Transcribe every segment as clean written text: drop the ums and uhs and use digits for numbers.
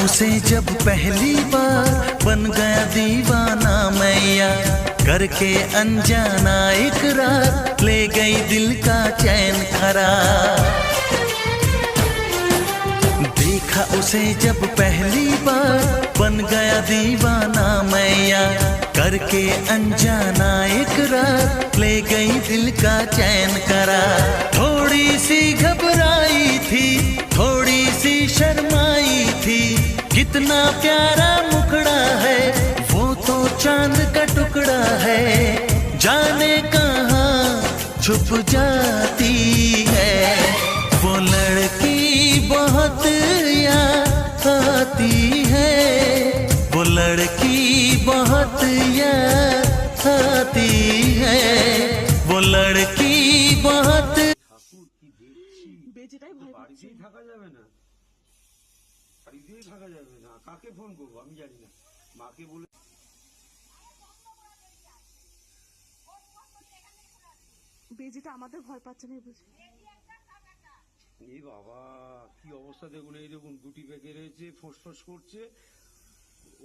उसे जब पहली बार, बन गया दीवाना मैया। करके अनजाना इकरार, ले गई दिल का चैन करार। देखा उसे जब पहली बार, बन गया दीवाना मैया। करके अनजाना इकरार, ले गई दिल का चैन करार। थोड़ी सी घबराई थी, थोड़ी सी शर्माई थी। कितना प्यारा मुखड़ा है, वो तो चांद का टुकड़ा है। जाने कहाँ छुप जाती है, वो लड़की बहुत याद आती है। वो लड़की बहुत याद आती है, वो लड़की बहुत। বেজেটাই ভয় পাচ্ছি। বাড়িতেই থাকা যাবে না, বাড়িতেই থাকা যাবে না। কাকে ফোন করবো আমি জানি না, মাকে বলে। বেজেটা আমাদের ভয় পাচ্ছে না বুঝি। এই বাবা কি অবস্থা দেখুন, এই দেখুন গুটি পেকে রয়েছে, ফোঁস করছে।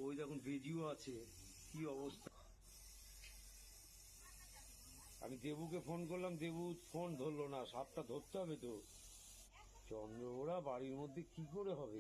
ওই দেখুন বেজিও আছে, কি অবস্থা। আমি দেবুকে ফোন করলাম, দেবু ফোন ধরলো না। সাপটা ধরতে হবে তো, চন্দ্র ওরা বাড়ির মধ্যে কি করে হবে।